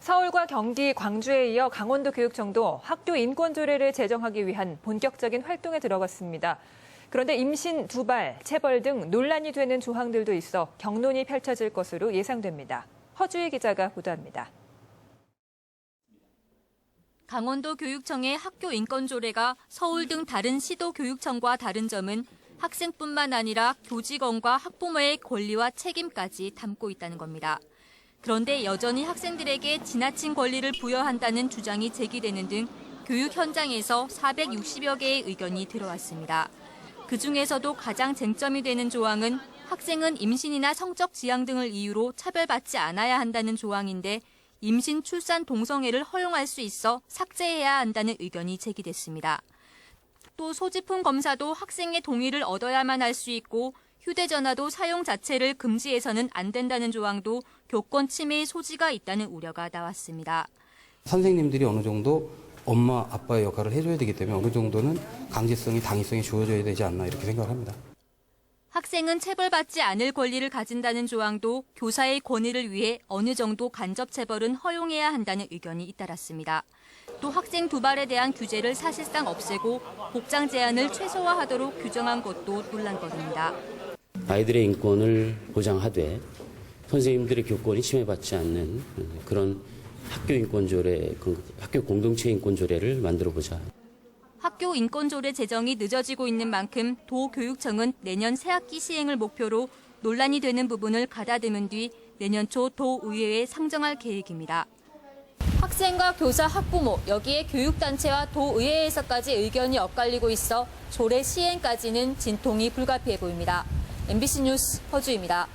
서울과 경기, 광주에 이어 강원도 교육청도 학교 인권조례를 제정하기 위한 본격적인 활동에 들어갔습니다. 그런데 임신, 두발, 체벌 등 논란이 되는 조항들도 있어 격론이 펼쳐질 것으로 예상됩니다. 허주희 기자가 보도합니다. 강원도 교육청의 학교 인권조례가 서울 등 다른 시도 교육청과 다른 점은 학생뿐만 아니라 교직원과 학부모의 권리와 책임까지 담고 있다는 겁니다. 그런데 여전히 학생들에게 지나친 권리를 부여한다는 주장이 제기되는 등 교육 현장에서 460여 개의 의견이 들어왔습니다. 그중에서도 가장 쟁점이 되는 조항은 학생은 임신이나 성적 지향 등을 이유로 차별받지 않아야 한다는 조항인데 임신, 출산, 동성애를 허용할 수 있어 삭제해야 한다는 의견이 제기됐습니다. 또 소지품 검사도 학생의 동의를 얻어야만 할 수 있고 휴대전화도 사용 자체를 금지해서는 안 된다는 조항도 교권 침해의 소지가 있다는 우려가 나왔습니다. 선생님들이 어느 정도 엄마, 아빠의 역할을 해줘야 되기 때문에 어느 정도는 강제성이, 당위성이 주어져야 되지 않나 이렇게 생각을 합니다. 학생은 체벌받지 않을 권리를 가진다는 조항도 교사의 권위를 위해 어느 정도 간접 체벌은 허용해야 한다는 의견이 잇따랐습니다. 또 학생 두발에 대한 규제를 사실상 없애고 복장 제한을 최소화하도록 규정한 것도 논란거리입니다. 아이들의 인권을 보장하되 선생님들의 교권이 침해받지 않는 그런 학교 인권조례, 학교 공동체 인권조례를 만들어보자. 학교 인권조례 제정이 늦어지고 있는 만큼 도교육청은 내년 새학기 시행을 목표로 논란이 되는 부분을 가다듬은 뒤 내년 초 도의회에 상정할 계획입니다. 학생과 교사, 학부모, 여기에 교육단체와 도의회에서까지 의견이 엇갈리고 있어 조례 시행까지는 진통이 불가피해 보입니다. MBC 뉴스 허주입니다.